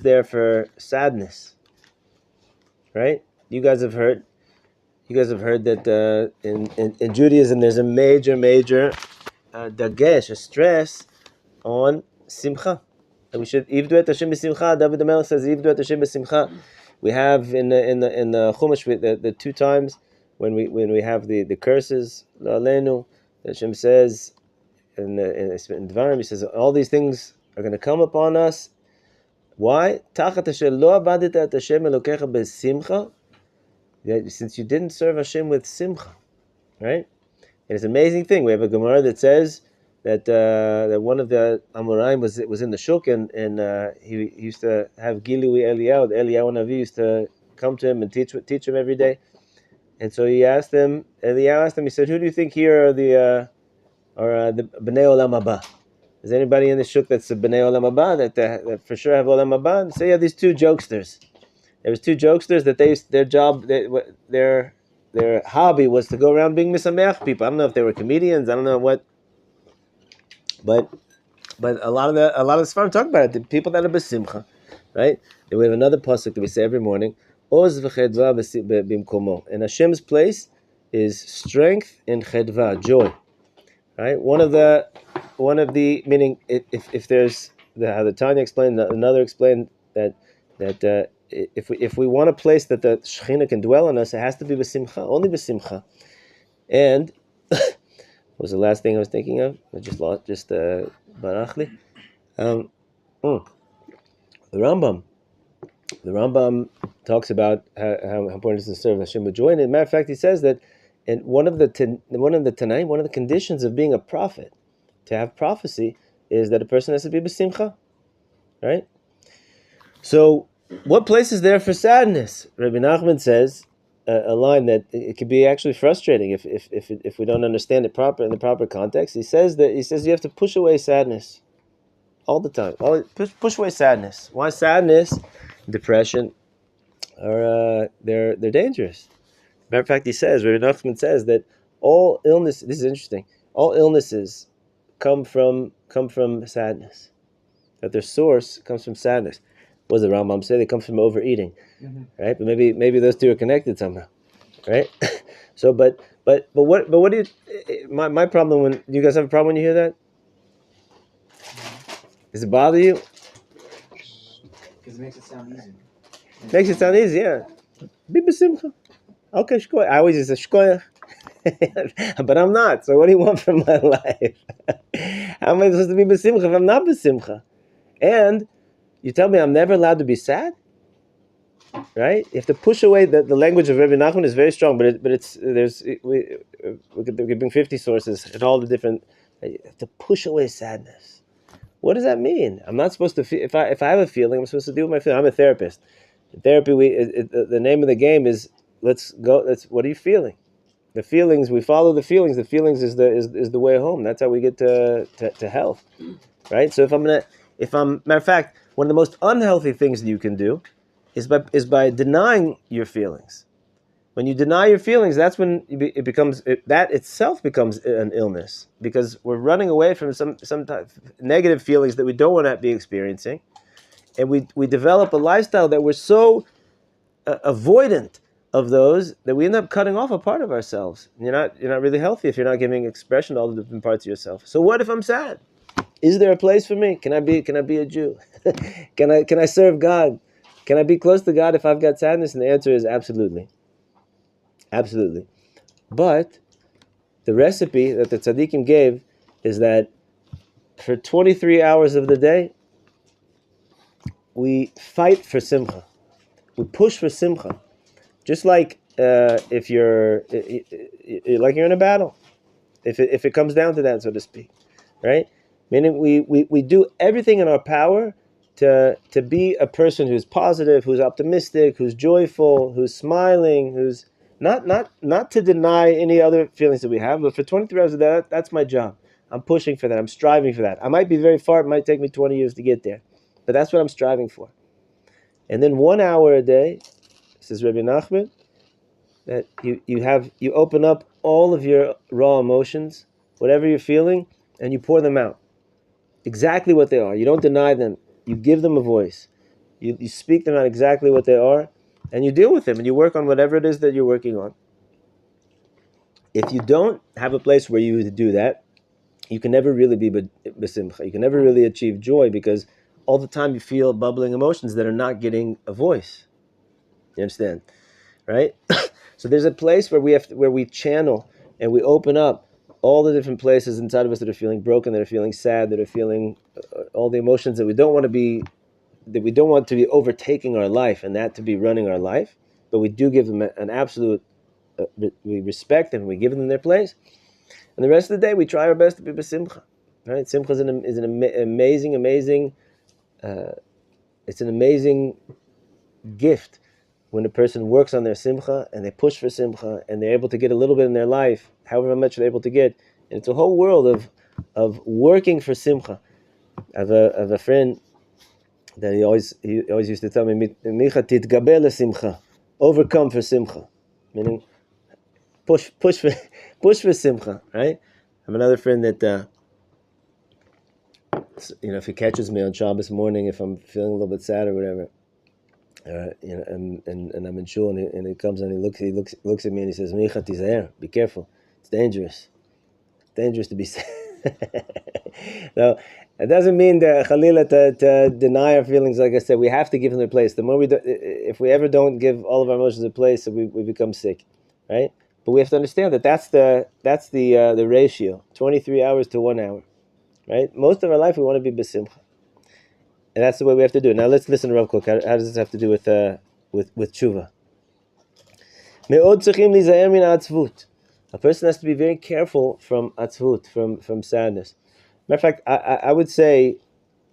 there for sadness, right? You guys have heard that in Judaism there's a major dagesh, a stress on simcha. And we should ivdu et Hashem b'simcha. David the Melech says ivdu et Hashem b'simcha. We have in the Chumash the two times when we have the curses la'aleinu. Hashem says in Dvarim, he says all these things are going to come upon us. Why? Tachat asher lo abadet et Hashem Elokecha b'simcha. Since you didn't serve Hashem with simcha, right? And it's an amazing thing. We have a Gemara that says that one of the Amoraim was in the shuk and he used to have Gilui Eliyahu. The Eliyahu Navi used to come to him and teach him every day. And so Eliyahu asked him, he said, "Who do you think here are the Bnei Olam Haba? Is anybody in the shuk that's a Bnei Olam Haba that for sure have Olam Haba?" So yeah, these two jokesters. There was two jokesters that their hobby was to go around being misameach people. I don't know if they were comedians. I don't know what, but a lot of the Sfarim talk about it. The people that are besimcha, right? Then we have another pasuk that we say every morning. Oz v'chedva b'imkomo. And Hashem's place is strength and chedva, joy. Right? One of the meaning if there's how the Tanya explained, another explained that if we want a place that the Shekhinah can dwell on us, it has to be b'simcha, only b'simcha. And what was the last thing I was thinking of? I just barachli. The Rambam talks about how important it is to serve Hashem with joy. And as a matter of fact, he says that, and one of the Tanaim, one of the conditions of being a prophet, to have prophecy, is that a person has to be b'simcha, right? So, what place is there for sadness? Rabbi Nachman says a line that it can be actually frustrating if we don't understand it in the proper context. He says you have to push away sadness all the time. Push away sadness. Why sadness, depression, they're dangerous. Matter of fact, Rabbi Nachman says that all illness. This is interesting. All illnesses come from sadness. That their source comes from sadness. What does the Rambam say? They come from overeating, right? But maybe those two are connected somehow, right? So, but what do you? My problem when you guys have a problem when you hear that? Does it bother you? Because it makes it sound easy. Makes it sound easy, yeah. Be b'simcha. Okay, shkoyach. I always say shkoyach, but I'm not. So what do you want from my life? How am I supposed to be b'simcha if I'm not b'simcha? And you tell me I'm never allowed to be sad, right? You have to push away the language of Rabbi Nachman is very strong, but we could bring 50 sources and all the different. You have to push away sadness. What does that mean? I'm not supposed to feel. If I have a feeling, I'm supposed to deal with my feeling. I'm a therapist. In therapy, the name of the game is let's go. What are you feeling? The feelings, we follow the feelings. The feelings is the way home. That's how we get to health, right? So matter of fact, one of the most unhealthy things that you can do is by denying your feelings. When you deny your feelings, that's when that itself becomes an illness, because we're running away from some type of negative feelings that we don't want to be experiencing, and we develop a lifestyle that we're so avoidant of those that we end up cutting off a part of ourselves. You're not really healthy if you're not giving expression to all the different parts of yourself. So what if I'm sad? Is there a place for me? Can I be a Jew? Can I serve God? Can I be close to God if I've got sadness? And the answer is absolutely. Absolutely. But the recipe that the tzaddikim gave is that for 23 hours of the day, we fight for simcha. We push for simcha. Just like if you're in a battle. If it comes down to that, so to speak. Right? Meaning we do everything in our power to be a person who's positive, who's optimistic, who's joyful, who's smiling, who's not to deny any other feelings that we have, but for 23 hours a day, that's my job. I'm pushing for that. I'm striving for that. I might be very far. It might take me 20 years to get there, but that's what I'm striving for. And then 1 hour a day, says Rabbi Nachman, that you open up all of your raw emotions, whatever you're feeling, and you pour them out. Exactly what they are. You don't deny them. You give them a voice. You speak them out exactly what they are, and you deal with them, and you work on whatever it is that you're working on. If you don't have a place where you do that, you can never really be besimcha. You can never really achieve joy, because all the time you feel bubbling emotions that are not getting a voice. You understand, right? So there's a place where we channel and we open up all the different places inside of us that are feeling broken, that are feeling sad, that are feeling all the emotions that we don't want to be overtaking our life and that to be running our life. But we do give them an absolute. We respect them. We give them their place. And the rest of the day, we try our best to be besimcha. Right? Simcha is an amazing, amazing. It's an amazing gift when a person works on their simcha and they push for simcha and they're able to get a little bit in their life, however much they're able to get. And it's a whole world of working for simcha. I have a friend that he always used to tell me, Micha titgaber lesimcha, overcome for simcha, meaning push for simcha, right? I have another friend that if he catches me on Shabbos morning, if I'm feeling a little bit sad or whatever, and I'm in shul, and he comes and he looks at me and he says, Micha tizaher, be careful, it's dangerous to be sad. No, it doesn't mean that Khalila to deny our feelings. Like I said, we have to give them their place. The more we do, if we ever don't give all of our emotions a place, we become sick, right? But we have to understand that that's the ratio, 23 hours to 1 hour, right? Most of our life we want to be besimcha, and that's the way we have to do it. Now let's listen to Rav Kook. How does this have to do with tshuva? Me'od tzrichim lizayer min ha'atzvut. A person has to be very careful from atzvut, from sadness. Matter of fact, I would say,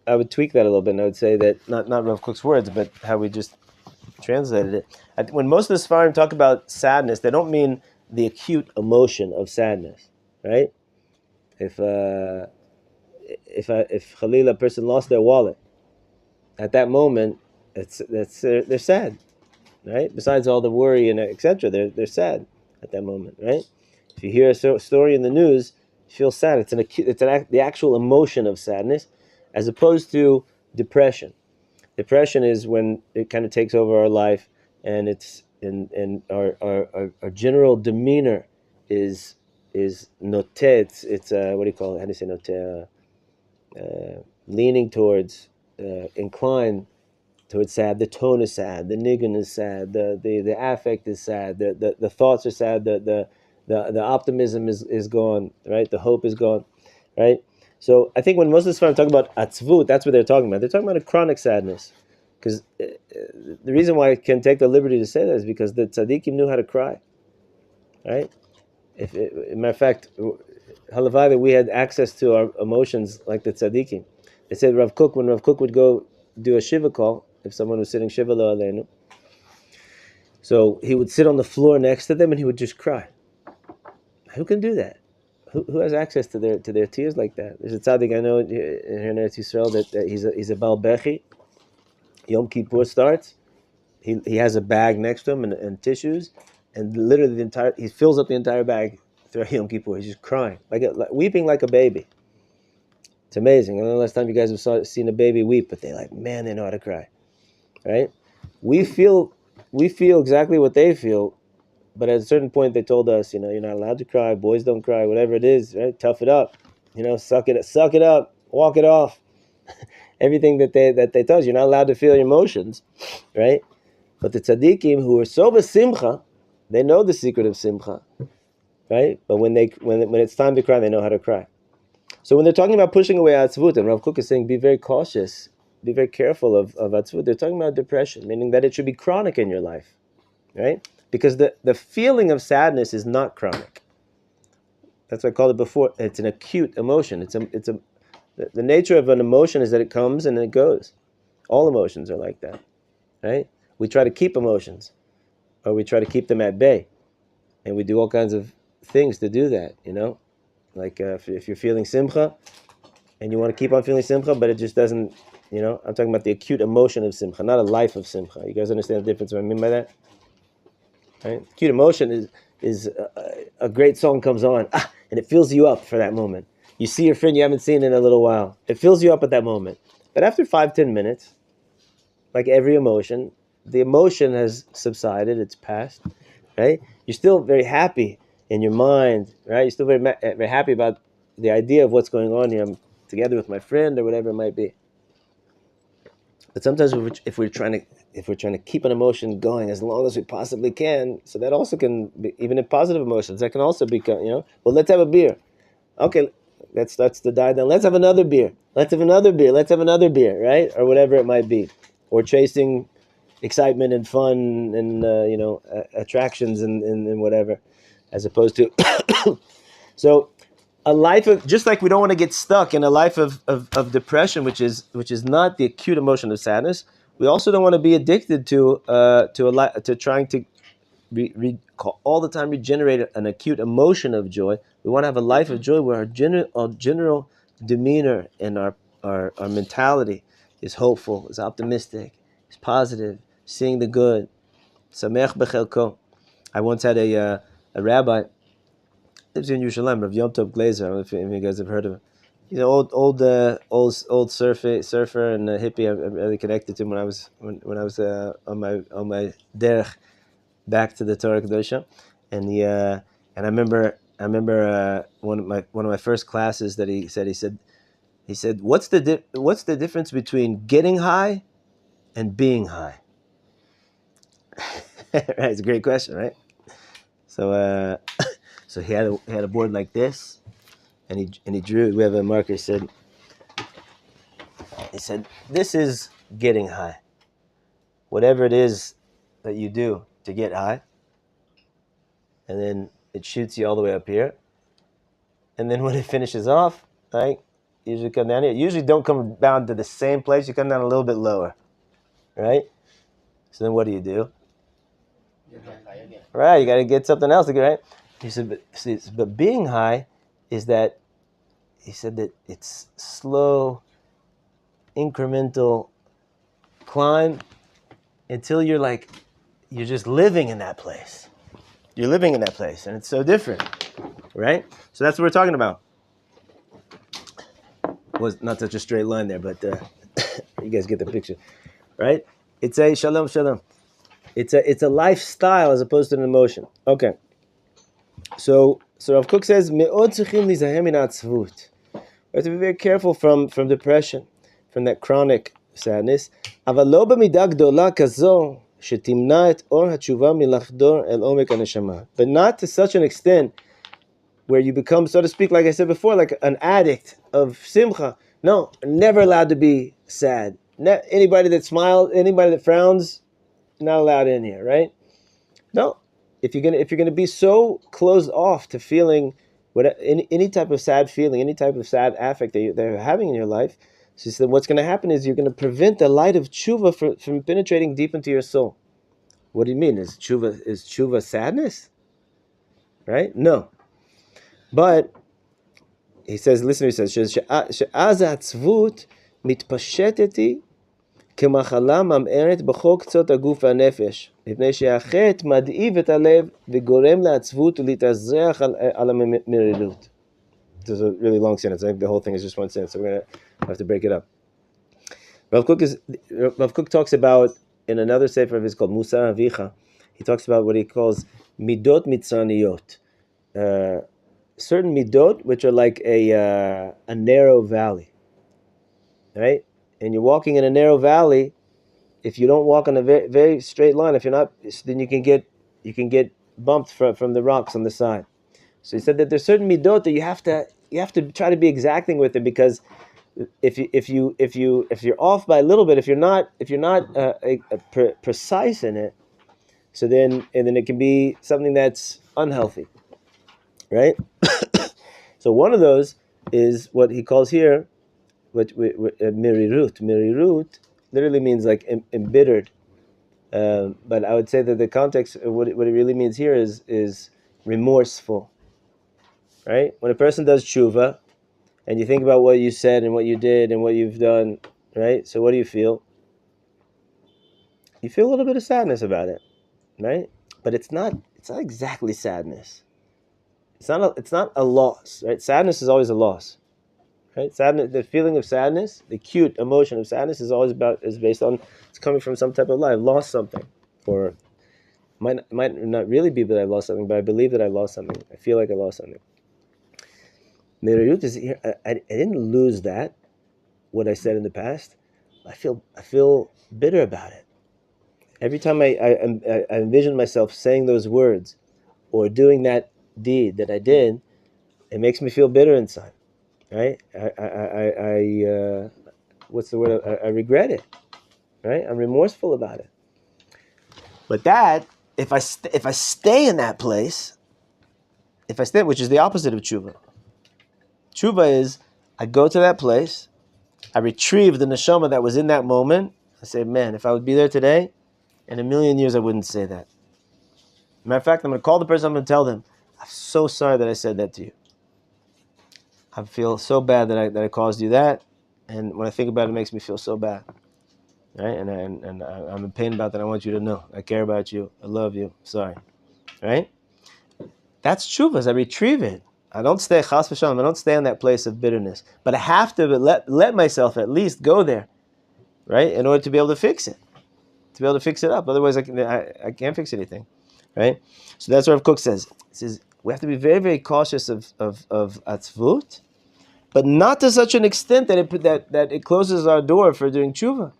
I would tweak that a little bit, and I would say that, not Rav Kook's words, but how we just translated it. When most of the Sfarim talk about sadness, they don't mean the acute emotion of sadness, right? If Khalila, a person lost their wallet, at that moment, they're sad, right? Besides all the worry and etc., they're sad at that moment, right? If you hear a story in the news, you feel sad. It's the actual emotion of sadness, as opposed to depression. Depression is when it kind of takes over our life, and it's and our general demeanor is note. It's what do you call it? How do you say note? Leaning towards, inclined towards sad. The tone is sad. The nigun is sad. The affect is sad. The thoughts are sad. The optimism is gone. Right. The hope is gone. Right. So I think when most of the Sfarim talk about atzvut, that's what they're talking about. They're talking about a chronic sadness. Because the reason why I can take the liberty to say that is because the tzaddikim knew how to cry. Right. Matter of fact, halavai that we had access to our emotions like the tzaddikim. They said when Rav Kook would go do a shiva call, if someone was sitting shiva lo aleinu, so he would sit on the floor next to them and he would just cry. Who can do that? Who has access to their tears like that? There's a tzaddik I know here in Eretz Yisrael that he's a Baal Bechi. Yom Kippur starts. He has a bag next to him and tissues, and literally he fills up the entire bag throughout Yom Kippur. He's just crying, weeping like a baby. It's amazing. I don't know the last time you guys have seen a baby weep, but they know how to cry, right? We feel exactly what they feel, but at a certain point they told us, you're not allowed to cry. Boys don't cry. Whatever it is, right? Tough it up. Suck it up. Walk it off. Everything that they tell us, you're not allowed to feel your emotions, right? But the tzaddikim who are so besimcha, they know the secret of simcha, right? But when it's time to cry, they know how to cry. So when they're talking about pushing away atzvut, and Rav Kook is saying, be very cautious, be very careful of atzvut, they're talking about depression, meaning that it should be chronic in your life, right? Because the feeling of sadness is not chronic. That's what I called it before. It's an acute emotion. The nature of an emotion is that it comes and it goes. All emotions are like that, right? We try to keep emotions, or we try to keep them at bay, and we do all kinds of things to do that, Like if you're feeling simcha, and you want to keep on feeling simcha, but it just doesn't, I'm talking about the acute emotion of simcha, not a life of simcha. You guys understand the difference what I mean by that? Right? Acute emotion is a great song comes on, and it fills you up for that moment. You see your friend you haven't seen in a little while. It fills you up at that moment. But after 5-10 minutes, like every emotion, the emotion has subsided, it's passed, right? You're still very happy in your mind, right? You're still very happy about the idea of what's going on here. I'm together with my friend or whatever it might be. But sometimes if we're trying to keep an emotion going as long as we possibly can, so that also can be, even in positive emotions, that can also become, well, let's have a beer. Okay, that starts to die down. Let's have another beer. Let's have another beer. Let's have another beer, right? Or whatever it might be. Or chasing excitement and fun and, attractions and whatever, as opposed to... So a life of, just like we don't want to get stuck in a life of depression, which is not the acute emotion of sadness, we also don't want to be addicted to trying to all the time regenerate an acute emotion of joy. We want to have a life of joy where our general demeanor and our mentality is hopeful, is optimistic, is positive, seeing the good. Samech bechelko. I once had a rabbi, lives in Yerushalayim, Rav Yom Tov Glazer. I don't know if you guys have heard of him. He's an old surfer and a hippie. I'm really connected to him when I was on my derech back to the Torah Kedosha, and I remember one of my first classes that he said what's the difference between getting high and being high? Right, it's a great question, right? So so he had a board like this, and he drew. We have a marker. He said this is getting high. Whatever it is that you do to get high, and then it shoots you all the way up here. And then when it finishes off, right, you usually come down here. You usually don't come down to the same place. You come down a little bit lower, right? So then what do? Right, you got to get something else to get, right? He said, but being high is that, he said that it's slow, incremental climb until you're just living in that place. You're living in that place, and it's so different, right? So that's what we're talking about. Was not such a straight line there, but you guys get the picture, right? It's a shalom. It's a lifestyle as opposed to an emotion. Okay. So Rav Kook says, "Me'od tzrichim lizaher min ha'atzvut." We have to be very careful from depression, from that chronic sadness. Aval lo b'midah gdola kazo shetimna et or HaTeshuva milachdor el omek haneshama. But not to such an extent where you become, so to speak, like I said before, like an addict of simcha. No, never allowed to be sad. Anybody that smiles, anybody that frowns, not allowed in here, right? No. If you're gonna be so closed off to feeling any type of sad feeling, any type of sad affect that you're having in your life, so what's going to happen is you're going to prevent the light of tshuva from penetrating deep into your soul. What do you mean? Is tshuva sadness? Right? No. But he says, she'az ha'atzvut mitpasheteti כמחלה ממארת בכל קצות הגוף והנפש, מפני שהחטא מדאיב את הלב וגורם לעצבות ולהתאזרח על המרירות. This is a really long sentence. I think the whole thing is just one sentence, so we're going to have to break it up. Rav Kook talks about, in another sefer of his called Musar Avicha, he talks about what he calls midot mitzraniyot. Certain midot which are like a narrow valley, right? And you're walking in a narrow valley. If you don't walk on a very, very straight line, if you're not, then you can get bumped from the rocks on the side. So he said that there's certain midot that you have to try to be exacting with it, because if you're off by a little bit, if you're not precise in it, so then it can be something that's unhealthy, right? So one of those is what he calls here, mirirut. Mirirut literally means like embittered, but I would say that the context of what it really means here is remorseful, right? When a person does tshuva, and you think about what you said and what you did and what you've done, right? So what do you feel? You feel a little bit of sadness about it, right? But it's not exactly sadness. It's not a loss, right? Sadness is always a loss, Right? Sadness, the feeling of sadness, the acute emotion of sadness is based on, it's coming from some type of lie. I've lost something, or might not really be that I lost something, but I believe that I lost something. I feel like I lost something. Merirut is here. I didn't lose that, what I said in the past. I feel bitter about it. Every time I envision myself saying those words or doing that deed that I did, it makes me feel bitter inside. Right? What's the word? I regret it. Right? I'm remorseful about it. But that, if I stay in that place, which is the opposite of tshuva. Tshuva is, I go to that place, I retrieve the neshama that was in that moment. I say, man, if I would be there today, in a million years I wouldn't say that. Matter of fact, I'm going to call the person, I'm going to tell them, I'm so sorry that I said that to you. I feel so bad that I caused you that, and when I think about it, it makes me feel so bad. Right? And I'm in pain about that. I want you to know. I care about you. I love you. Sorry. Right? That's tshuva. I retrieve it. I don't stay chas v'shalom. I don't stay in that place of bitterness. But I have to let myself at least go there, right? In order to be able to fix it, to be able to fix it up. Otherwise, I can't fix anything, right? So that's what Rav Kook says. He says we have to be very, very cautious of atzvut, but not to such an extent that it closes our door for doing tshuva,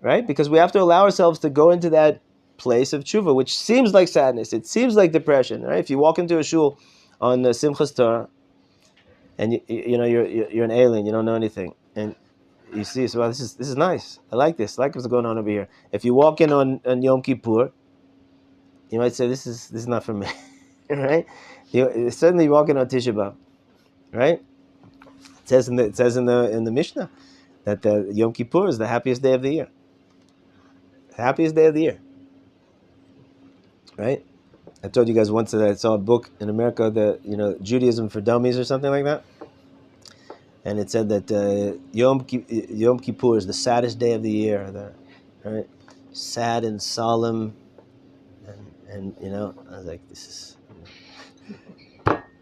right? Because we have to allow ourselves to go into that place of tshuva, which seems like sadness. It seems like depression, right? If you walk into a shul on Simchas Torah, and you're an alien, you don't know anything, and you see, so this is nice. I like this. I like what's going on over here. If you walk in on Yom Kippur, you might say this is not for me, right? Certainly you walk in on Tisha B'av, right? It says in the Mishnah that Yom Kippur is the happiest day of the year. Happiest day of the year, right? I told you guys once that I saw a book in America, Judaism for Dummies or something like that, and it said that Yom Kippur is the saddest day of the year, right? Sad and solemn, and I was like, this is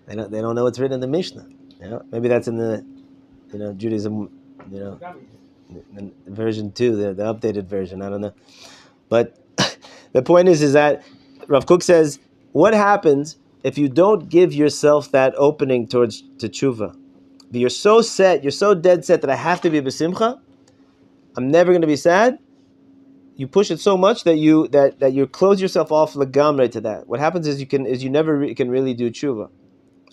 they don't know what's written in the Mishnah. Maybe that's in the Judaism, the version 2, the updated version. I don't know, but the point is that Rav Kook says, what happens if you don't give yourself that opening to tshuva? But you're so set, you're so dead set that I have to be besimcha. I'm never going to be sad. You push it so much that you close yourself off legamre to that. What happens is you never can really do tshuva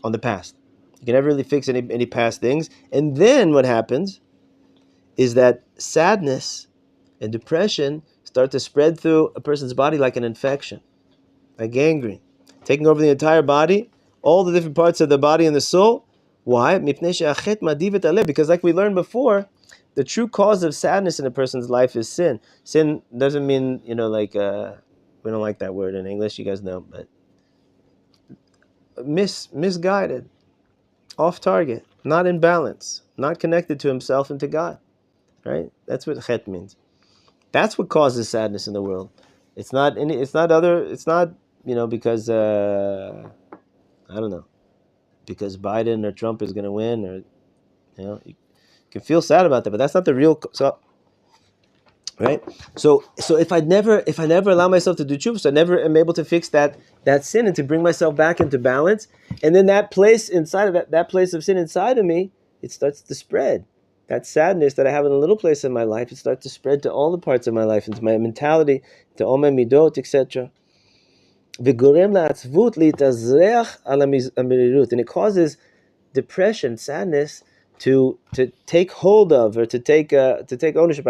on the past. You can never really fix any past things. And then what happens is that sadness and depression start to spread through a person's body like an infection, like gangrene, taking over the entire body, all the different parts of the body and the soul. Why? Because like we learned before, the true cause of sadness in a person's life is sin. Sin doesn't mean, we don't like that word in English, you guys know, but misguided, off target, not in balance, not connected to himself and to God, right? That's what chet means. That's what causes sadness in the world. It's not because I don't know, because Biden or Trump is going to win, or you can feel sad about that, but that's not the real. Right. So if I never allow myself to do tshuva, so I never am able to fix that sin and to bring myself back into balance, and then that place inside of that place of sin inside of me, it starts to spread. That sadness that I have in a little place in my life, it starts to spread to all the parts of my life, into my mentality, to all my midot, etc. And it causes depression, sadness, to take hold of, or to take ownership.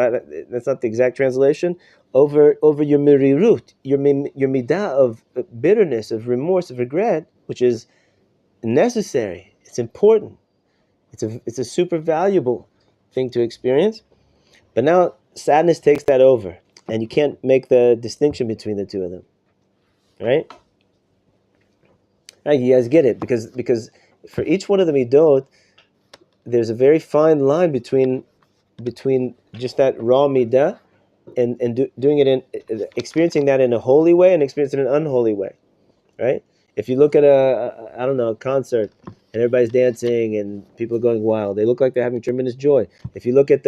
That's not the exact translation. Over your mirirut, your midah of bitterness, of remorse, of regret, which is necessary. It's important. It's a super valuable thing to experience. But now sadness takes that over, and you can't make the distinction between the two of them. Right? Right, you guys get it, because for each one of the midot, there's a very fine line between just that raw midah and doing it in experiencing that in a holy way and experiencing it in an unholy way, right? If you look at I don't know, a concert and everybody's dancing and people are going wild, they look like they're having tremendous joy. If you look at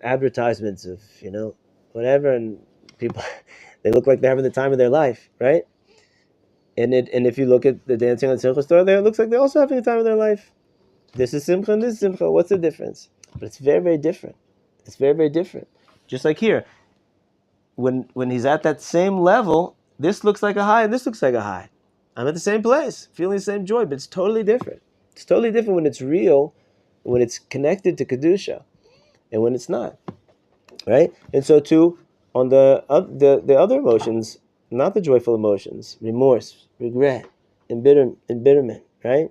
advertisements of whatever, and people they look like they're having the time of their life, right? And if you look at the dancing on Simcha store, there it looks like they're also having the time of their life. This is Simcha and this is Simcha. What's the difference? But it's very, very different. It's very, very different. Just like here, when he's at that same level, this looks like a high and this looks like a high. I'm at the same place, feeling the same joy, but it's totally different. It's totally different when it's real, when it's connected to Kedusha, and when it's not. Right? And so too, on the other emotions, not the joyful emotions, remorse, regret, embitterment, right?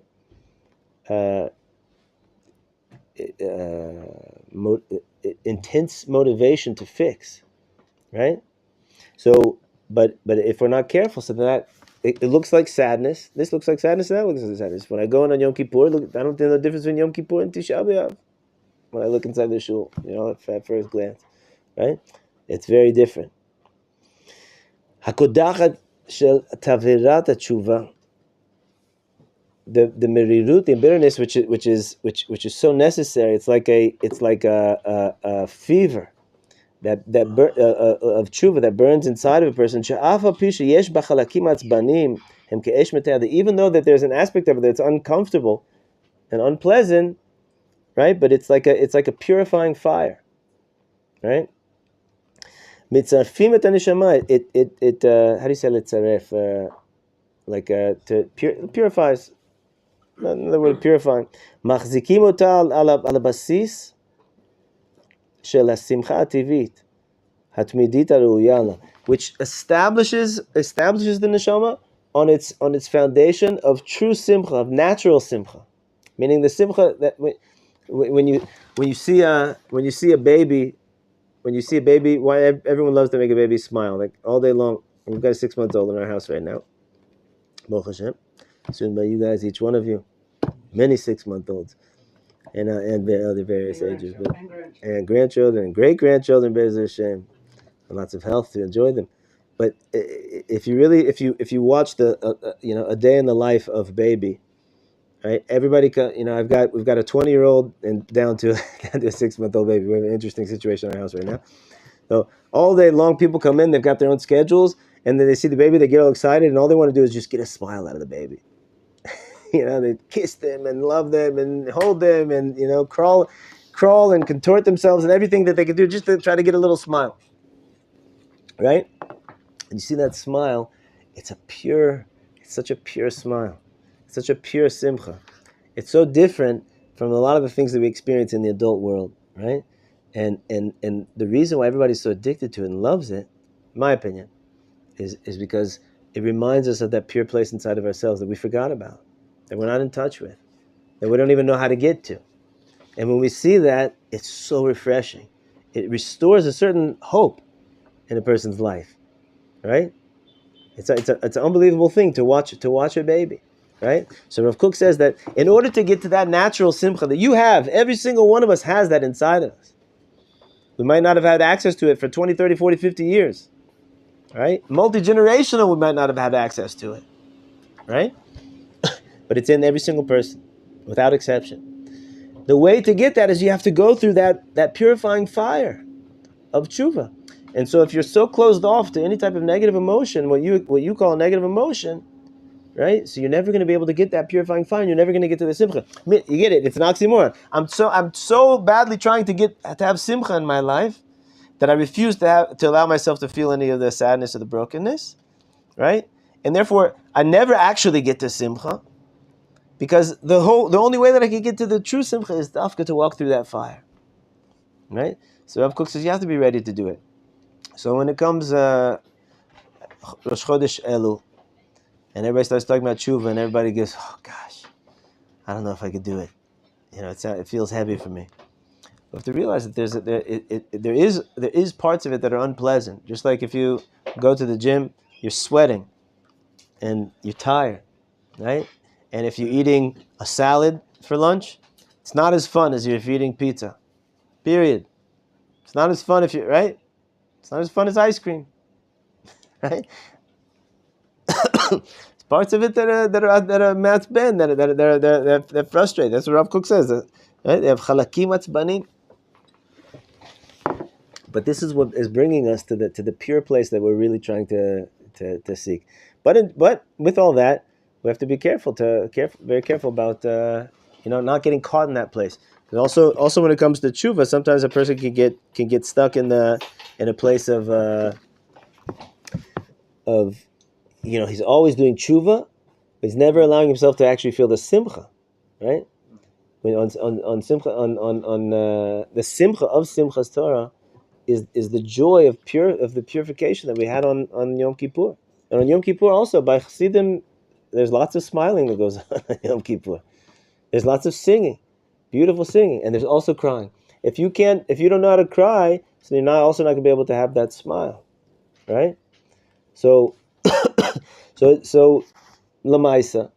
Intense motivation to fix, right? So, but if we're not careful, so that it looks like sadness. This looks like sadness, and that looks like sadness. When I go in on Yom Kippur, look, I don't think the difference between Yom Kippur and Tisha B'Av. When I look inside the shul, at first glance, right? It's very different. Hakodachat shel taverat HaTeshuva, the merirut, the bitterness, which is so necessary. It's like a fever that of tshuva that burns inside of a person. Even though that there's an aspect of it that's uncomfortable and unpleasant, right? But it's like a purifying fire, right? Mitzarfim et haneshama. It how do you say litzaref? Purifies. Another word, purifying. Machzikim ota al basis shel hasimcha hativit hatmidit haruyala, which establishes the neshama on its foundation of true simcha, of natural simcha, meaning the simcha that when you see a baby. When you see a baby, why everyone loves to make a baby smile, like all day long. We've got a 6-month-old in our house right now. Baruch Hashem. Soon by you guys, each one of you, many 6-month-olds, and other various ages, and grandchildren, and great grandchildren, Be'ez Hashem, and lots of health to enjoy them. But if you watch a day in the life of baby, right? Everybody, we've got a 20-year-old and down to a 6-month-old baby. We have an interesting situation in our house right now. So all day long, people come in, they've got their own schedules, and then they see the baby, they get all excited, and all they want to do is just get a smile out of the baby. They kiss them and love them and hold them and crawl and contort themselves and everything that they can do just to try to get a little smile, right? And you see that smile, it's such a pure smile. Such a pure simcha. It's so different from a lot of the things that we experience in the adult world, right? And the reason why everybody's so addicted to it and loves it, in my opinion, is because it reminds us of that pure place inside of ourselves that we forgot about, that we're not in touch with, that we don't even know how to get to. And when we see that, it's so refreshing. It restores a certain hope in a person's life, right? It's an unbelievable thing to watch a baby. Right? So Rav Kook says that in order to get to that natural simcha that you have, every single one of us has that inside of us. We might not have had access to it for 20, 30, 40, 50 years. Right? Multi-generational, we might not have had access to it. Right? But it's in every single person, without exception. The way to get that is you have to go through that purifying fire of tshuva. And so if you're so closed off to any type of negative emotion, what you call a negative emotion, right? So you're never going to be able to get that purifying fire. You're never going to get to the simcha. You get it? It's an oxymoron. I'm so badly trying to have simcha in my life that I refuse to allow myself to feel any of the sadness or the brokenness, right? And therefore, I never actually get to simcha because the only way that I can get to the true simcha is to walk through that fire, right? So Rav Kook says you have to be ready to do it. So when it comes Rosh Chodesh Elul, and everybody starts talking about tshuva, and everybody goes, "Oh gosh, I don't know if I could do it. It feels heavy for me." We have to realize that there is parts of it that are unpleasant. Just like if you go to the gym, you're sweating, and you're tired, right? And if you're eating a salad for lunch, it's not as fun as if you're eating pizza. Period. It's not as fun right? It's not as fun as ice cream, right? parts of it that are matzben, that frustrate. That's what Rav Kook says. Right? They have chalakim atzbanim. But this is what is bringing us to the pure place that we're really trying to seek. But with all that, we have to be very careful about not getting caught in that place. And also when it comes to tshuva, sometimes a person can get stuck in a place of he's always doing tshuva, but he's never allowing himself to actually feel the simcha, right? When on simcha on the simcha of Simchas Torah is the joy of the purification that we had on Yom Kippur. And on Yom Kippur also, by Chassidim, there's lots of smiling that goes on Yom Kippur. There's lots of singing, beautiful singing, and there's also crying. If you don't know how to cry, so you're also not going to be able to have that smile, right? So Lamaisa,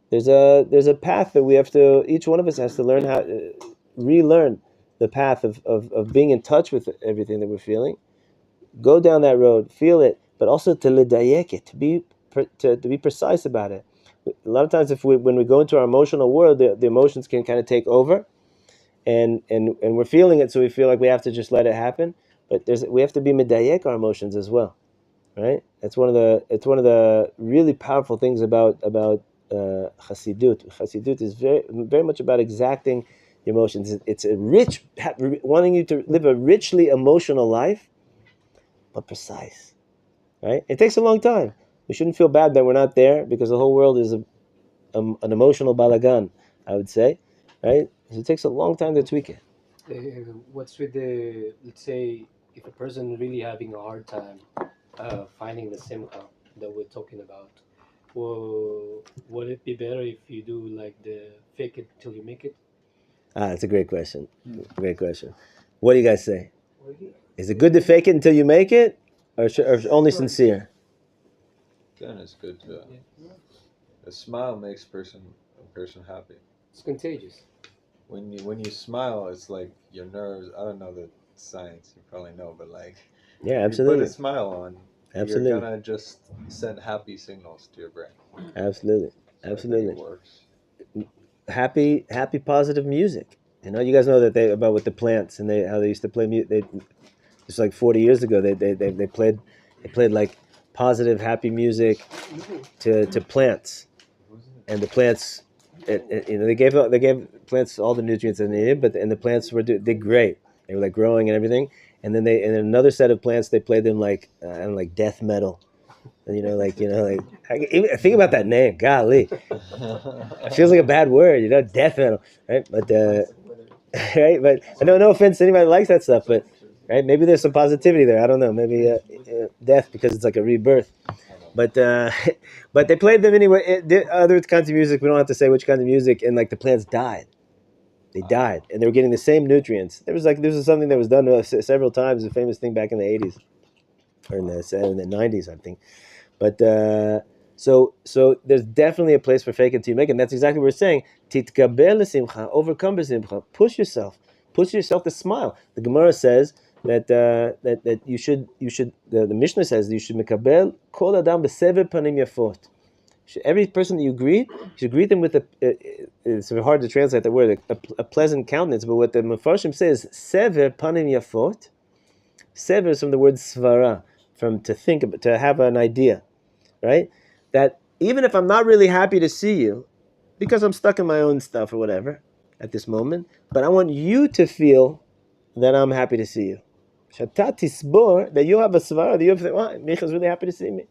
there's a path that we have to. Each one of us has to learn how relearn the path of being in touch with everything that we're feeling. Go down that road, feel it, but also to lidayek it, to be precise about it. A lot of times, when we go into our emotional world, the emotions can kind of take over, and we're feeling it, so we feel like we have to just let it happen. But we have to be midayek our emotions as well, right? It's one of the really powerful things about Chassidut. Chassidut is very very much about exacting emotions. It's a wanting you to live a richly emotional life, but precise, right? It takes a long time. We shouldn't feel bad that we're not there, because the whole world is an emotional balagan, I would say, right? So it takes a long time to tweak it. What's with let's say, if a person really having a hard time finding the simcha that we're talking about, well, would it be better if you do like the fake it till you make it? That's a great question. Great question. What do you guys say? Is it good to fake it until you make it, or only sincere? Then it's good to. A smile makes a person happy. It's contagious. When you smile, it's like your nerves. I don't know the science. You probably know, but like, yeah, absolutely. You put a smile on. Absolutely. You're gonna just send happy signals to your brain. Absolutely. So Absolutely. It works. Happy, you guys know that about with the plants and how they used to play music. Just like 40 years ago, they played like positive, happy music to plants, and the plants, they gave plants all the nutrients they needed, and the plants did great. They were like growing and everything, and then in another set of plants they played them like like death metal, and think about that name, golly, it feels like a bad word, death metal, right? But right, but no offense to anybody who likes that stuff, but right, maybe there's some positivity there. I don't know, maybe death because it's like a rebirth. But they played them anyway. Other kinds of music, we don't have to say which kinds of music, and like the plants died. They died, and they were getting the same nutrients. This was something that was done several times, a famous thing back in the 80s, or in the 90s, I think. But so there's definitely a place for fake it till you make it, and that's exactly what we're saying. Titkaber l'simcha, overcome b'simcha. Push yourself to smile. The Gemara says that you should the Mishnah says that you should mekabel kol adam b'sever panim yafot. Every person that you greet, you should greet them with it's hard to translate that word, a pleasant countenance. But what the Mefarshim says, sever panim yafot. Sever is from the word svara, to have an idea, right? That even if I'm not really happy to see you, because I'm stuck in my own stuff or whatever at this moment, but I want you to feel that I'm happy to see you. Shata tisbor, that you have a svara, that you have to say, well, Micha's really happy to see me.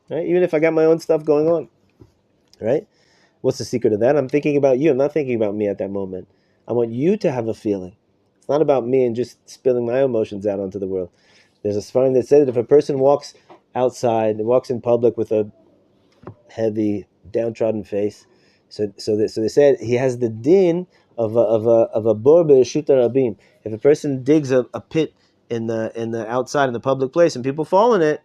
Right? Even if I got my own stuff going on. Right? What's the secret of that? I'm thinking about you. I'm not thinking about me at that moment. I want you to have a feeling. It's not about me and just spilling my emotions out onto the world. There's a svarim that says that if a person walks outside and walks in public with a heavy, downtrodden face, so they said he has the din of a bor b'reshut harabim. If a person digs a pit in the outside in the public place and people fall in it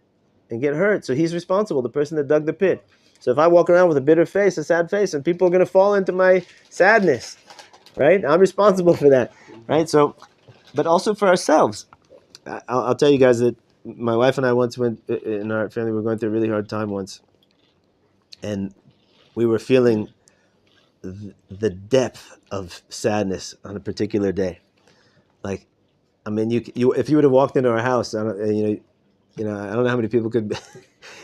and get hurt, so he's responsible, the person that dug the pit. So if I walk around with a bitter face, a sad face, and people are going to fall into my sadness, right? I'm responsible for that, right? So, but also for ourselves. I'll tell you guys that my wife and I once went, in our family, we were going through a really hard time once. and we were feeling the depth of sadness on a particular day. Like, I mean, you if you would have walked into our house, I don't, I don't know how many people could.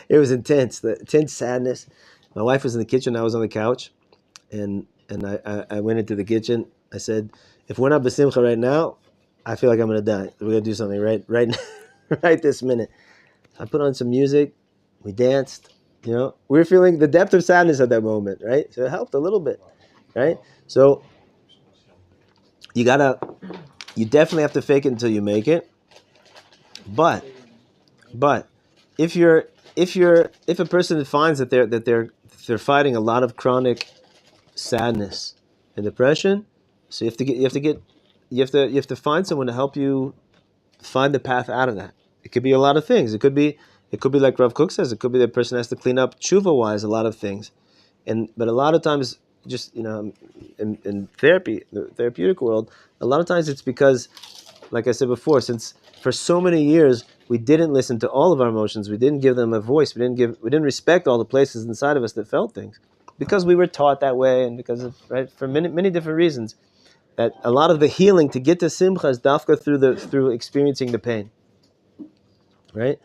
It was intense, the intense sadness. My wife was in the kitchen, I was on the couch, and I went into the kitchen. I said, if we're not besimcha right now, I feel like I'm gonna die. We're gonna do something right right this minute. I put on some music, we danced. We were feeling the depth of sadness at that moment, right? So it helped a little bit, right? So you definitely have to fake it until you make it. But if a person finds that they're fighting a lot of chronic sadness and depression, so you have to find someone to help you find the path out of that. It could be a lot of things. It could be like Rav Kook says. It could be the person has to clean up tshuva wise a lot of things, but a lot of times, just in therapy, the therapeutic world, a lot of times it's because, like I said before, since for so many years we didn't listen to all of our emotions, we didn't give them a voice, we didn't respect all the places inside of us that felt things, because we were taught that way, and because of for many different reasons, that a lot of the healing to get to simcha is dafka through experiencing the pain, right?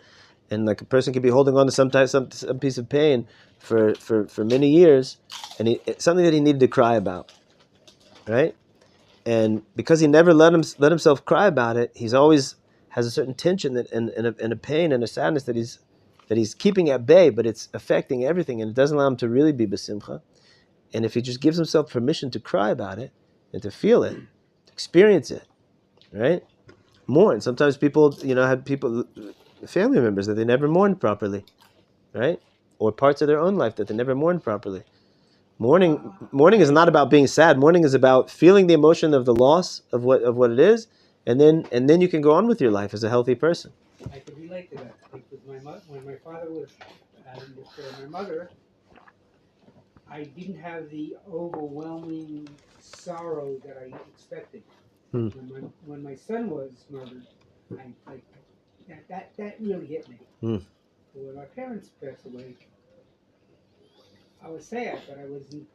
And like a person could be holding on to some piece of pain for many years, and it's something that he needed to cry about, right? And because he never let himself cry about it, he's always has a certain tension and a pain and a sadness that he's keeping at bay, but it's affecting everything, and it doesn't allow him to really be besimcha. And if he just gives himself permission to cry about it and to feel it, to experience it, right? Mourn. Sometimes people, have family members that they never mourned properly, right? Or parts of their own life that they never mourned properly. Mourning is not about being sad. Mourning is about feeling the emotion of the loss of what it is, and then you can go on with your life as a healthy person. I could relate to that because when my father was before my mother, I didn't have the overwhelming sorrow that I expected. When my son was murdered, that really hit me. But when my parents passed away, I was sad, but I wasn't.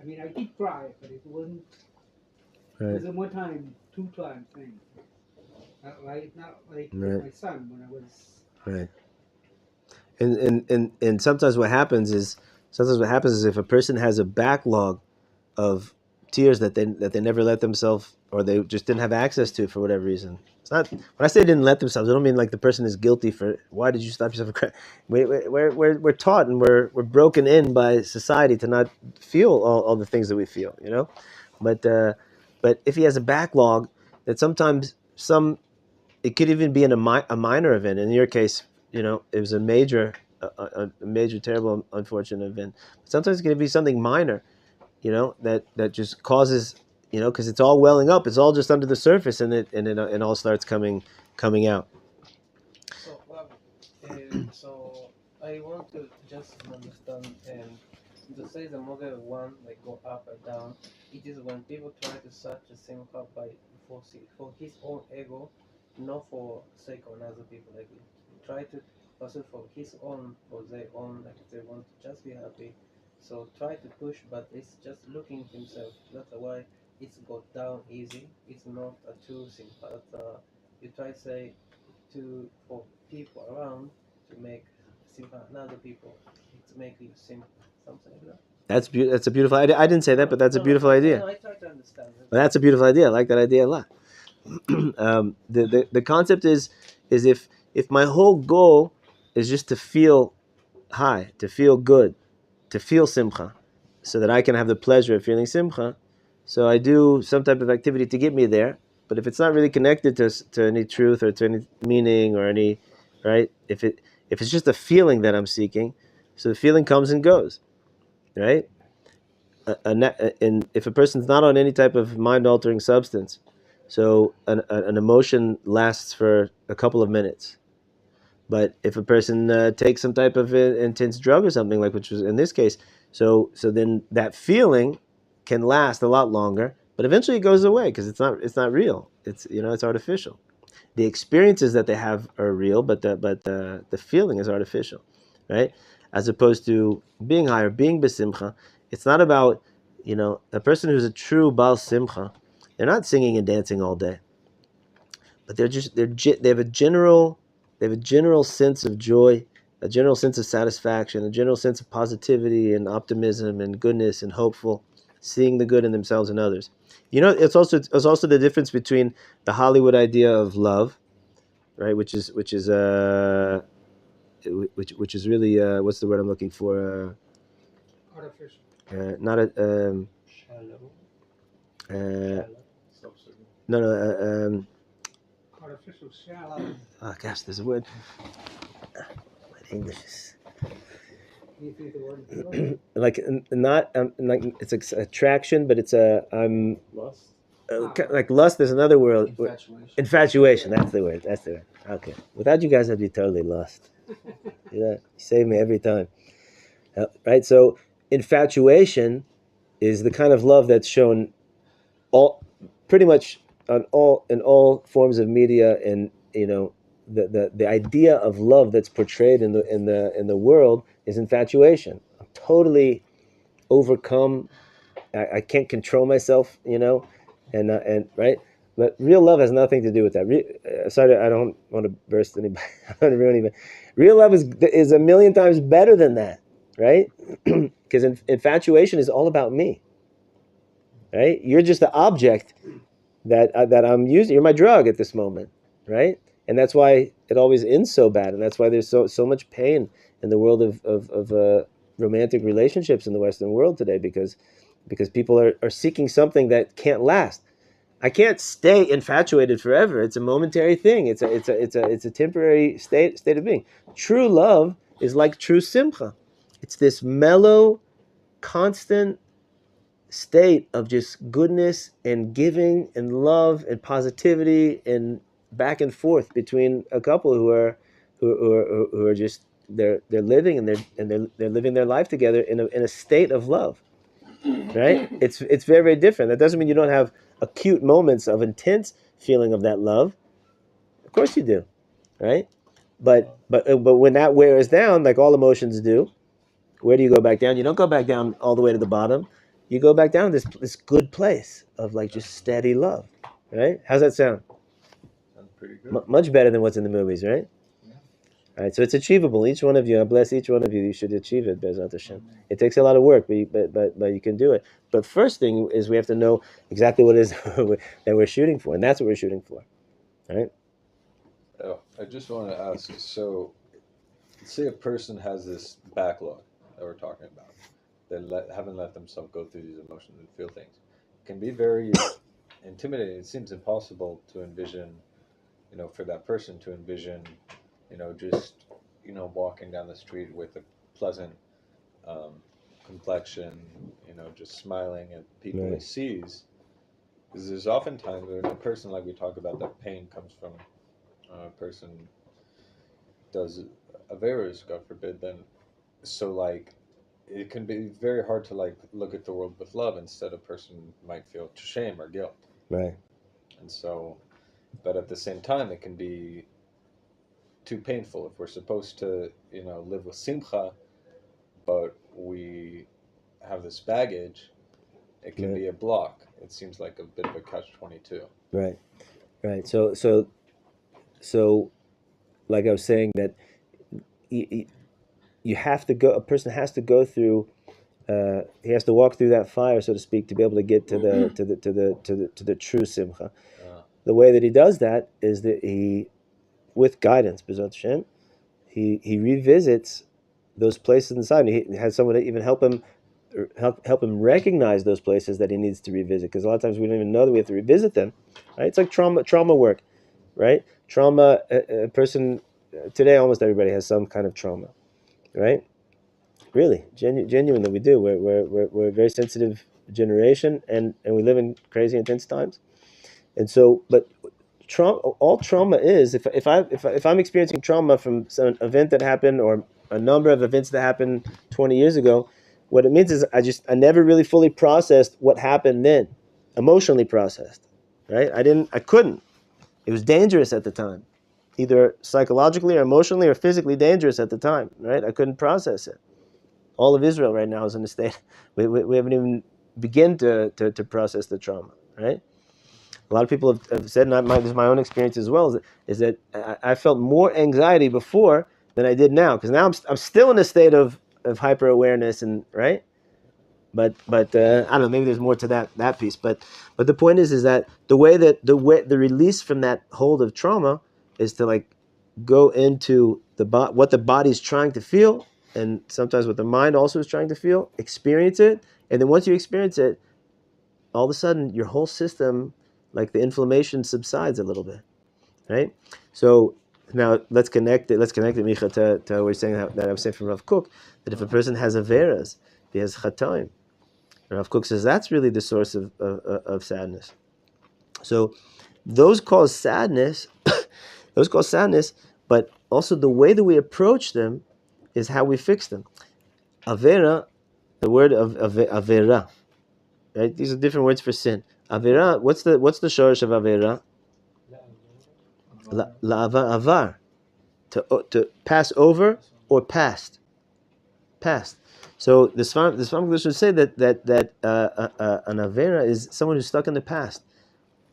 I mean, I did cry, but it wasn't. Right. It was a one time, 2 time thing. Not like Right. with my son when I was. Right. And sometimes what happens is if a person has a backlog of tears that they never let themselves, or they just didn't have access to for whatever reason. It's not, when I say didn't let themselves, I don't mean like the person is guilty for why did you stop yourself from crying. We're taught and we're broken in by society to not feel all the things that we feel, but if he has a backlog, that sometimes it could even be in a minor event. In your case, it was a major terrible unfortunate event. But sometimes it's going to be something minor, that just causes, because it's all welling up. It's all just under the surface, and it all starts coming out. So I want to just understand and to say the model one like go up or down. It is when people try to search the same cup for his own ego, not for sake of other people. Like try to pursue for his own, for their own, like they want to just be happy. So try to push, but it's just looking himself. That's why it's got down easy. It's not a true thing, but you try to say for people around to make simple another people to make you simple, something like that. That's a beautiful idea. I didn't say that, but that's a beautiful idea. I try to understand it. Well, that's a beautiful idea. I like that idea a lot. The concept is if my whole goal is just to feel high, to feel good, to feel simcha, so that I can have the pleasure of feeling simcha, so I do some type of activity to get me there. But if it's not really connected to any truth or to any meaning or any, right? If it's just a feeling that I'm seeking, so the feeling comes and goes, right? And if a person's not on any type of mind-altering substance, so an emotion lasts for a couple of minutes. But if a person takes some type of intense drug or something, like which was in this case, so then that feeling can last a lot longer, but eventually it goes away because it's not real. It's it's artificial. The experiences that they have are real, but the feeling is artificial, right? as opposed to being higher, being besimcha. It's not about, a person who's a true Baal Simcha. They're not singing and dancing all day, but they have a general sense of joy, a general sense of satisfaction, a general sense of positivity and optimism and goodness and hopeful, seeing the good in themselves and others. It's also the difference between the Hollywood idea of love, right? Which is really what's the word I'm looking for? Artificial. Not a Shallow. no. Artificial shallow. Oh gosh, there's a word. My English is Do you think the word is like not like it's attraction, but it's Lust. like lust. There's another word. Infatuation. Infatuation. That's the word. Okay. Without you guys, I'd be totally lost. You save me every time. Right. So infatuation is the kind of love that's shown pretty much in all forms of media, and the idea of love that's portrayed in the world is infatuation. I'm totally overcome. I can't control myself, and right. But real love has nothing to do with that. Sorry, I don't want to burst anybody. I don't want to ruin anybody. Real love is a million times better than that, right? Because infatuation is all about me, right? You're just the object that I'm using. You're my drug at this moment, right? And that's why it always ends so bad, and that's why there's so much pain in the world of romantic relationships in the Western world today, because people are seeking something that can't last. I can't stay infatuated forever. It's a momentary thing. It's a temporary state of being. True love is like true simcha. It's this mellow, constant state of just goodness and giving and love and positivity and back and forth between a couple who are just they're living and they're living their life together in a state of love, right? It's very, very different. That doesn't mean you don't have acute moments of intense feeling of that love. Of course you do, right? But when that wears down, like all emotions do, where do you go back down? You don't go back down all the way to the bottom. You go back down to this good place of like just steady love, right? How's that sound? Sounds pretty good. Much better than what's in the movies, right? Yeah. All right, so it's achievable. Each one of you, I bless each one of you. You should achieve it, Bezrat Hashem. It takes a lot of work, but you can do it. But first thing is we have to know exactly what it is that we're shooting for, and that's what we're shooting for, right? Oh, I just want to ask, so say a person has this backlog that we're talking about. They haven't let themselves go through these emotions and feel things. It can be very intimidating. It seems impossible to envision, for that person to envision, just, walking down the street with a pleasant complexion, just smiling at people he Right. sees. Because there's often times when a person, like we talk about, that pain comes from a person does averas, God forbid, then so like it can be very hard to like look at the world with love. Instead, a person might feel shame or guilt, Right. and so, but at the same time, it can be too painful if we're supposed to, live with simcha, but we have this baggage. It can Right. be a block. It seems like a bit of a catch-22. Right. Right. So, like I was saying, that you have to go. A person has to go through. He has to walk through that fire, so to speak, to be able to get to the true simcha. The way that he does that is that he, with guidance, B'ezrat Hashem, he revisits those places inside. And he has someone to even help him recognize those places that he needs to revisit. Because a lot of times we don't even know that we have to revisit them. Right? It's like trauma work, right? Trauma. A person today, almost everybody has some kind of trauma, right? Really, genuinely, we do. We're a very sensitive generation, and we live in crazy intense times. And so, but all trauma is, if I'm experiencing trauma from some event that happened or a number of events that happened 20 years ago, what it means is I never really fully processed what happened then, emotionally processed, right? I couldn't. It was dangerous at the time. either psychologically or emotionally or physically dangerous at the time, right? I couldn't process it. All of Israel right now is in a state, we haven't even begun to process the trauma, right? A lot of people have said, and this is my own experience as well, is that I felt more anxiety before than I did now, because now I'm still in a state of hyper awareness, and right. But I don't know. Maybe there's more to that piece. But the point is that the release from that hold of trauma is to like go into what the body's trying to feel, and sometimes what the mind also is trying to feel. Experience it, and then once you experience it, all of a sudden your whole system, like the inflammation, subsides a little bit, right? So now let's connect it, Micha, to what we're saying that I was saying from Rav Kook, that if a person has averas, he has chataim. Rav Kook says that's really the source of sadness. So those cause sadness, but also the way that we approach them is how we fix them. Avera, the word of avera, right? These are different words for sin. Avera, what's the shorish of avera? La'avar, to pass over or past. So the Svam would say that an avera is someone who's stuck in the past.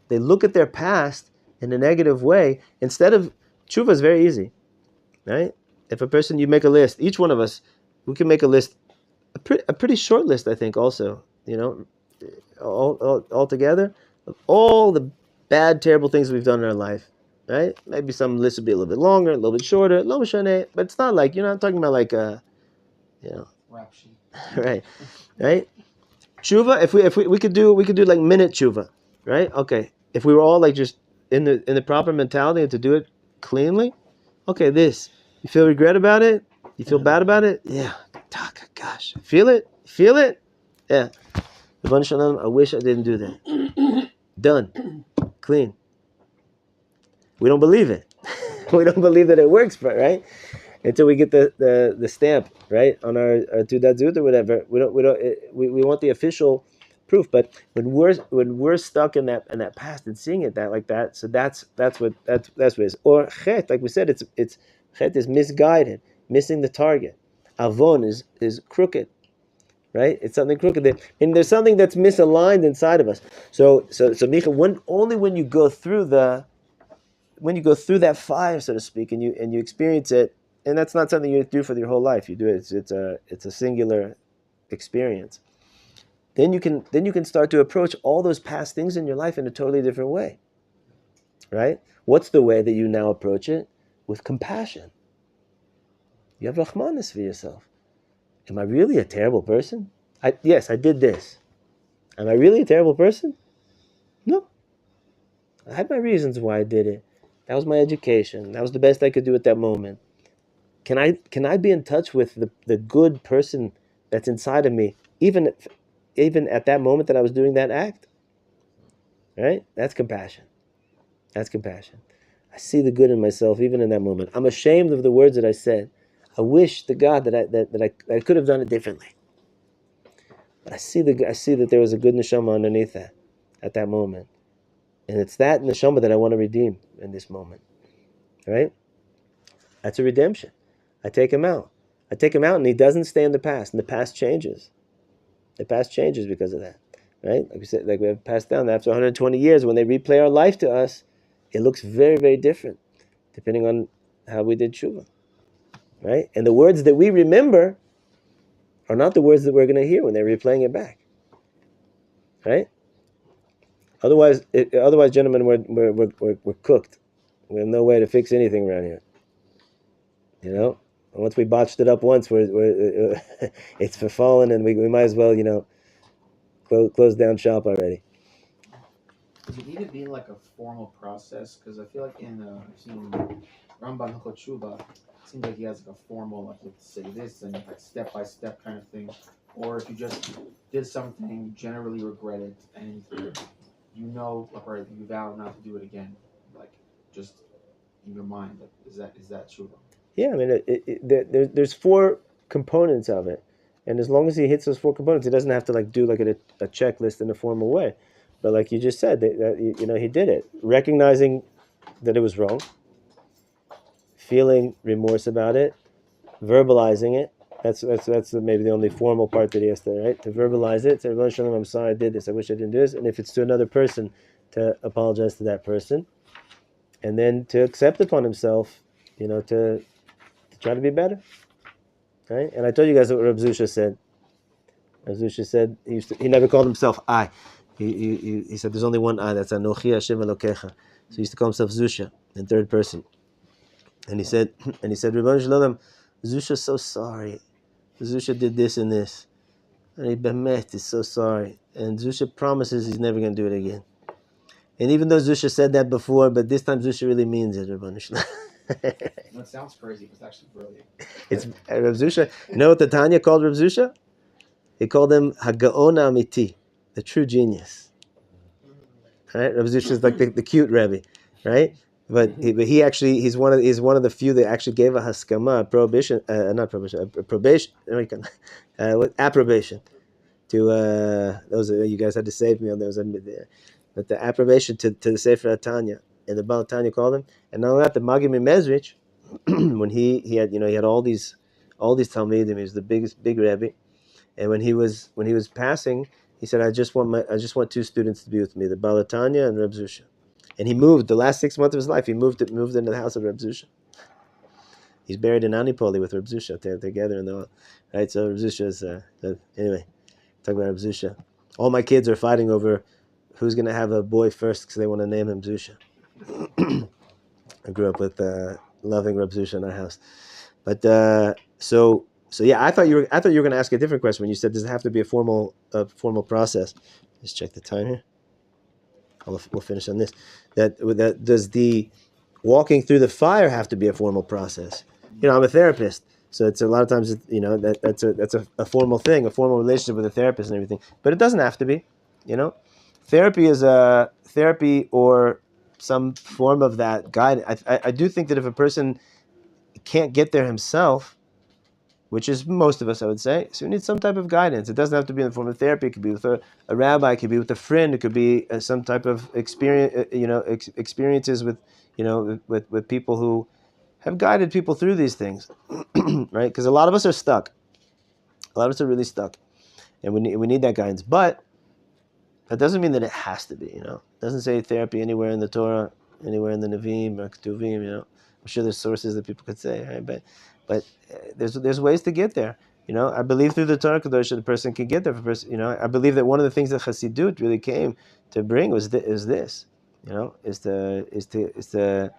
They look at their past in a negative way instead of tshuva is very easy, right? If a person, you make a list, each one of us, we can make a list, a pretty short list, I think. Also, all together, of all the bad, terrible things we've done in our life, right? Maybe some lists would be a little bit longer, a little bit shorter, lo mishane, but it's not like, you're not talking about like rap sheet. right. Tshuva, if we could do like minute tshuva, right? Okay, if we were all like just in the proper mentality and to do it cleanly, okay, this, you feel regret about it, you feel bad about it, yeah, gosh, feel it, yeah. I wish I didn't do that. Done, clean. We don't believe it. We don't believe that it works, right? Until we get the stamp, right, on our Tudat Zut or whatever. We want the official proof. But when we're stuck in that past and seeing it like that, so that's what it is. Or chet, like we said, it's chet is misguided, missing the target. Avon is crooked, right? It's something crooked, and there's something that's misaligned inside of us. So Micha, only when you go through that fire, so to speak, and you experience it. And that's not something you do for your whole life. You do it. It's a singular experience. Then you can start to approach all those past things in your life in a totally different way. Right? What's the way that you now approach it? With compassion. You have rachmanis for yourself. Am I really a terrible person? Yes, I did this. Am I really a terrible person? No. I had my reasons why I did it. That was my education. That was the best I could do at that moment. Can I be in touch with the good person that's inside of me, even at that moment that I was doing that act? Right? That's compassion. I see the good in myself even in that moment. I'm ashamed of the words that I said. I wish to God that I could have done it differently. But I see that there was a good neshama underneath that at that moment, and it's that neshama that I want to redeem in this moment. Right? That's a redemption. I take him out, and he doesn't stay in the past, and the past changes. The past changes because of that, right? Like we said, like we have passed down after 120 years, when they replay our life to us, it looks very, very different, depending on how we did tshuva, right? And the words that we remember are not the words that we're going to hear when they're replaying it back, right? Otherwise, gentlemen, we're cooked. We have no way to fix anything around here, Once we botched it up once, it's fallen, and we might as well, close down shop already. Does it need to be like a formal process? Because I feel like I've seen Rambam HaTeshuva, it seems like he has like a formal, like you have to say this and like step by step kind of thing. Or if you just did something, generally regret it, and or you vow not to do it again, like just in your mind, like, is that tshuva? Yeah, I mean, there's 4 components of it, and as long as he hits those 4 components, he doesn't have to like do like a checklist in a formal way. But like you just said, that he did it, recognizing that it was wrong, feeling remorse about it, verbalizing it. That's maybe the only formal part that he has to, right? To verbalize it, say, Rebbeinu Shalom, I'm sorry I did this, I wish I didn't do this. And if it's to another person, to apologize to that person. And then to accept upon himself, to try to be better. Right? And I told you guys what Reb Zusha said. Reb Zusha said he never called himself I. He said there's only one I, that's Anochi Hashem Elokecha. So he used to call himself Zusha in third person. And he said, Rebbeinu Shalom, Zusha's so sorry. Zusha did this and this. And he bemet is so sorry. And Zusha promises he's never going to do it again. And even though Zusha said that before, but this time Zusha really means it, Rebbeinu Shalom. That sounds crazy, but it's actually brilliant. It's Rav Zusha. You know what the Tanya called Rav Zusha? He called him Hagaon Amiti, the true genius. Right? Rav Zusha is like the cute Rebbe, right? But he's one of the few that actually gave a haskama, approbation to those. You guys had to save me on those, but the approbation to the Sefer Tanya. And the Baal Tanya called him, and not only that, the Magid Mezrich, when he had he had all these talmidim, he was the big Rebbe, and when he was passing, he said, I just want two students to be with me, the Baal Tanya and Reb Zusha. And he moved the last 6 months of his life. He moved into the house of Reb Zusha. He's buried in Anipoli with Reb Zusha. They're together in the right. So Reb Zusha is anyway. Talk about Reb Zusha. All my kids are fighting over who's going to have a boy first because they want to name him Zusha. I grew up with loving Reb Zusha in our house, but so yeah. I thought you were going to ask a different question when you said, does it have to be a formal process? Just check the time here. We'll finish on this. That does the walking through the fire have to be a formal process? I'm a therapist, so it's a lot of times that's a formal thing, a formal relationship with a therapist and everything. But it doesn't have to be. Therapy is a therapy or some form of that guide. I do think that if a person can't get there himself, which is most of us, I would say, so we need some type of guidance. It doesn't have to be in the form of therapy. It could be with a rabbi. It could be with a friend. It could be some type of experience. Experiences with with people who have guided people through these things, right? Because a lot of us are stuck. A lot of us are really stuck, and we need that guidance. But that doesn't mean that it has to be, It doesn't say therapy anywhere in the Torah, anywhere in the Nevi'im or Ketuvim, I'm sure there's sources that people could say, right? But there's ways to get there, I believe through the Torah Kadosh the person can get there. I believe that one of the things that Chassidut really came to bring is this, is to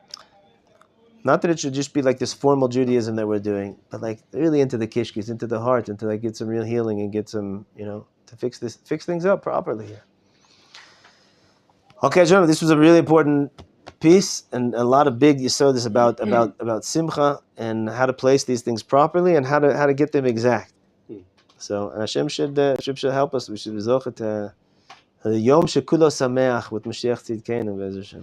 not that it should just be like this formal Judaism that we're doing, but like really into the kishkis, into the heart, and to like get some real healing and get some, to fix things up properly here. Okay, gentlemen, this was a really important piece and a lot of big yesodis about simcha and how to place these things properly and how to get them exact. So Hashem should help us. We should be zochet the Yom Shekulo Sameach with Mashiach Tzidkeinu.